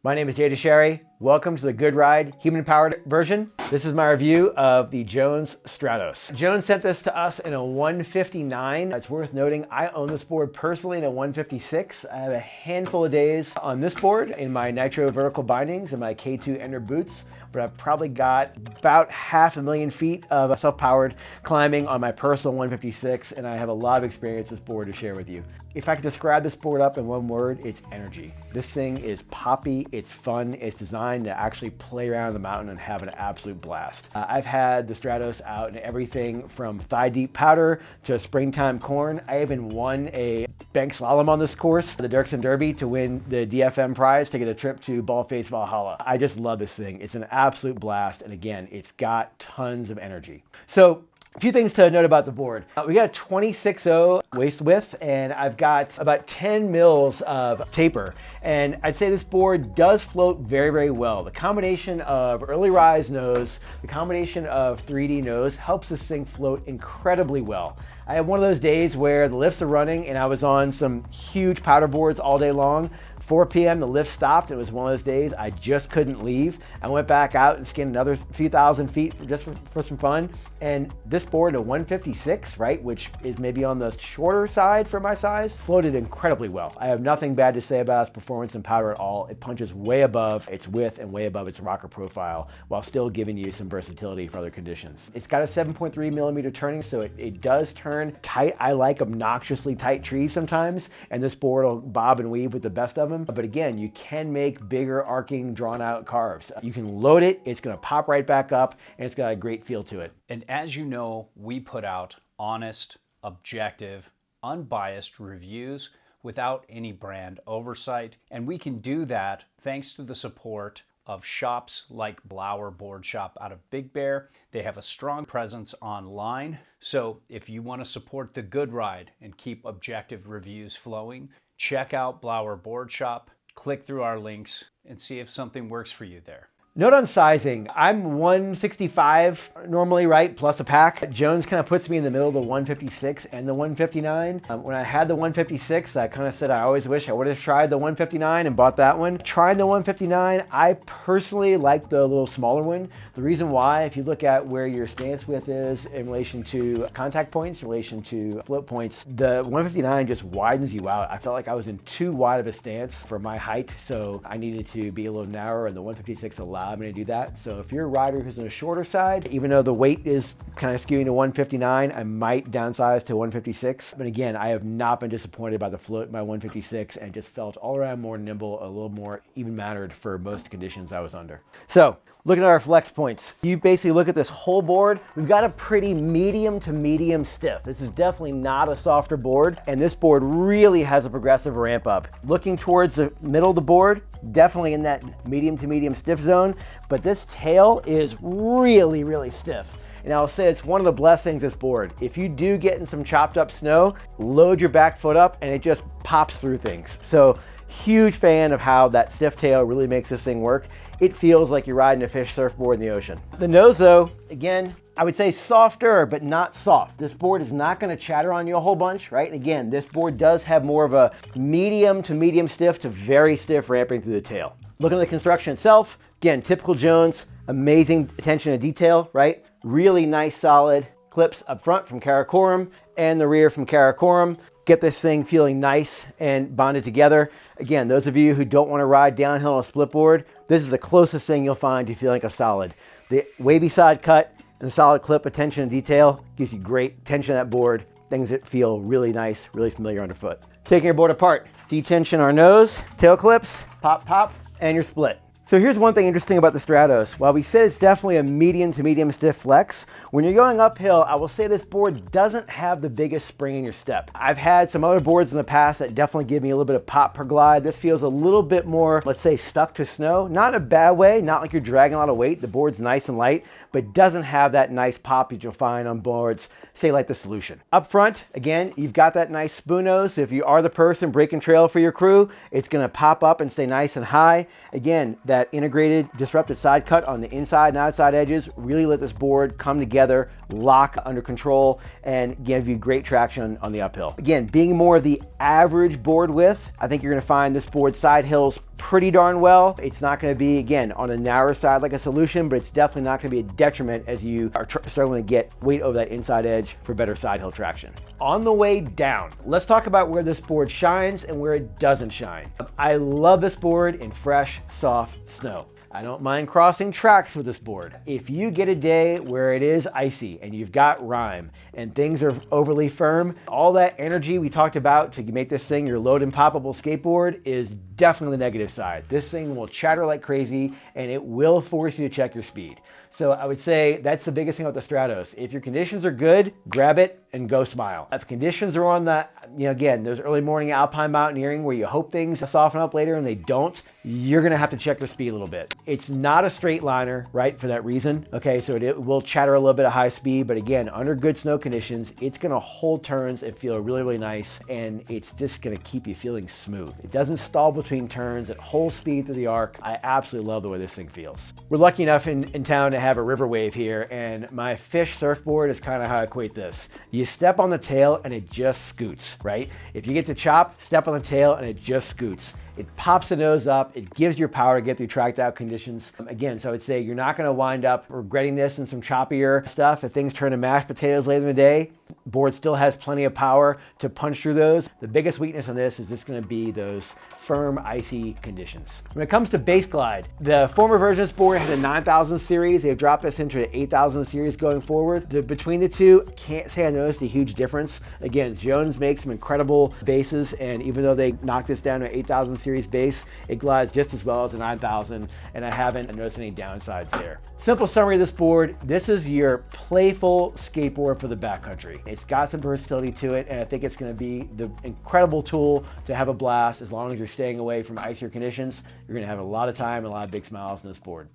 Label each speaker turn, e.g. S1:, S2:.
S1: My name is Jay Sherry. Welcome to the Good Ride human-powered version. This is my review of the Jones Stratos. Jones sent this to us in a 159. It's worth noting I own this board personally in a 156. I have a handful of days on this board in my Nitro vertical bindings and my K2 Ender boots, but I've probably got about 500,000 feet of self-powered climbing on my personal 156, and I have a lot of experience with this board to share with you. If I could describe this board up in one word, it's energy. This thing is poppy, it's fun, it's designed to actually play around the mountain and have an absolute blast. I've had the Stratos out in everything from thigh deep powder to springtime corn. I even won a bank slalom on this course, the Dirksen Derby, to win the DFM prize to get a trip to Baldface Valhalla. I just love this thing. It's an absolute blast, and again, it's got tons of energy. So, a few things to note about the board. We got a 26.0 waist width, and I've got about 10 mils of taper. And I'd say this board does float very, very well. The combination of early rise nose, the combination of 3D nose helps this thing float incredibly well. I had one of those days where the lifts are running and I was on some huge powder boards all day long. 4 p.m. the lift stopped. It was one of those days I just couldn't leave. I went back out and skinned another few thousand feet just for some fun. And this board, a 156, right, which is maybe on the shorter side for my size, floated incredibly well. I have nothing bad to say about its performance in powder at all. It punches way above its width and way above its rocker profile while still giving you some versatility for other conditions. It's got a 7.3 millimeter turning, so it does turn tight. I like obnoxiously tight trees sometimes, and this board will bob and weave with the best of them. But again, you can make bigger arcing drawn out carves. You can load it, it's gonna pop right back up, and it's got a great feel to it.
S2: And as you know, we put out honest, objective, unbiased reviews without any brand oversight. And we can do that thanks to the support of shops like Blower Board Shop out of Big Bear. They have a strong presence online. So if you want to support the Good Ride and keep objective reviews flowing, check out Blower Board Shop, click through our links, and see if something works for you there.
S1: Note on sizing, I'm 165 normally, right, plus a pack. Jones kind of puts me in the middle of the 156 and the 159. When I had the 156, I kind of said I always wish I would have tried the 159 and bought that one. Trying the 159, I personally like the little smaller one. The reason why, if you look at where your stance width is in relation to contact points, in relation to float points, the 159 just widens you out. I felt like I was in too wide of a stance for my height, so I needed to be a little narrower, and the 156 allowed me to do that. So if you're a rider who's on the shorter side, even though the weight is kind of skewing to 159, I might downsize to 156. But again, I have not been disappointed by the float in my 156 and just felt all around more nimble, a little more even-mannered for most conditions I was under. So looking at our flex points, you basically look at this whole board, we've got a pretty medium to medium stiff. This is definitely not a softer board, and this board really has a progressive ramp up. Looking towards the middle of the board, definitely in that medium to medium stiff zone, but this tail is really, really stiff. And I'll say it's one of the blessings of this board. If you do get in some chopped up snow, load your back foot up and it just pops through things. So huge fan of how that stiff tail really makes this thing work. It feels like you're riding a fish surfboard in the ocean. The nose though, again, I would say softer, but not soft. This board is not gonna chatter on you a whole bunch, right? And again, this board does have more of a medium to medium stiff to very stiff ramping through the tail. Looking at the construction itself, again, typical Jones, amazing attention to detail, right? Really nice solid clips up front from Karakoram and the rear from Karakoram. Get this thing feeling nice and bonded together. Again, those of you who don't want to ride downhill on a split board, this is the closest thing you'll find to feeling like a solid. The wavy side cut and the solid clip attention and detail gives you great tension on that board, things that feel really nice, really familiar underfoot. Taking your board apart, detension our nose, tail clips, pop, pop, and your split. So here's one thing interesting about the Stratos. While we said it's definitely a medium to medium stiff flex, when you're going uphill, I will say this board doesn't have the biggest spring in your step. I've had some other boards in the past that definitely give me a little bit of pop per glide. This feels a little bit more, let's say, stuck to snow. Not in a bad way, not like you're dragging a lot of weight. The board's nice and light, but doesn't have that nice pop that you'll find on boards, say like the Solution. Up front, again, you've got that nice spoon nose. So if you are the person breaking trail for your crew, it's gonna pop up and stay nice and high. Again, that that integrated disrupted side cut on the inside and outside edges really let this board come together, lock under control, and give you great traction on the uphill. Again, being more of the average board width, I think you're gonna find this board side hills pretty darn well. It's not gonna be, again, on a narrower side like a Solution, but it's definitely not gonna be a detriment as you are struggling to get weight over that inside edge for better side hill traction. On the way down, let's talk about where this board shines and where it doesn't shine. I love this board in fresh, soft snow. I don't mind crossing tracks with this board. If you get a day where it is icy and you've got rime and things are overly firm, all that energy we talked about to make this thing your load and poppable skateboard is definitely the negative side. This thing will chatter like crazy and it will force you to check your speed. So I would say that's the biggest thing about the Stratos. If your conditions are good, grab it and go smile. If conditions are on the, again, those early morning alpine mountaineering where you hope things soften up later and they don't, you're gonna have to check your speed a little bit. It's not a straight liner, right, for that reason. Okay, so it will chatter a little bit at high speed, but again, under good snow conditions, it's gonna hold turns and feel really, really nice, and it's just gonna keep you feeling smooth. It doesn't stall between turns, it holds speed through the arc. I absolutely love the way this thing feels. We're lucky enough in town to have a river wave here, and my fish surfboard is kind of how I equate this. You step on the tail and it just scoots, right? If you get to chop, step on the tail and it just scoots. It pops the nose up, it gives you power to get through tracked out conditions. Again, so I would say you're not gonna wind up regretting this in some choppier stuff. If things turn to mashed potatoes later in the day, board still has plenty of power to punch through those. The biggest weakness on this is just gonna be those firm, icy conditions. When it comes to base glide, the former version of this board had a 9000 series. They've dropped this into the 8000 series going forward. Between the two, can't say I noticed a huge difference. Again, Jones makes some incredible bases, and even though they knocked this down to an 8000 series base, it glides just as well as a 9000, and I haven't noticed any downsides there. Simple summary of this board, this is your playful skateboard for the backcountry. It's got some versatility to it, and I think it's gonna be the incredible tool to have a blast as long as you're staying away from icier conditions. You're gonna have a lot of time and a lot of big smiles on this board.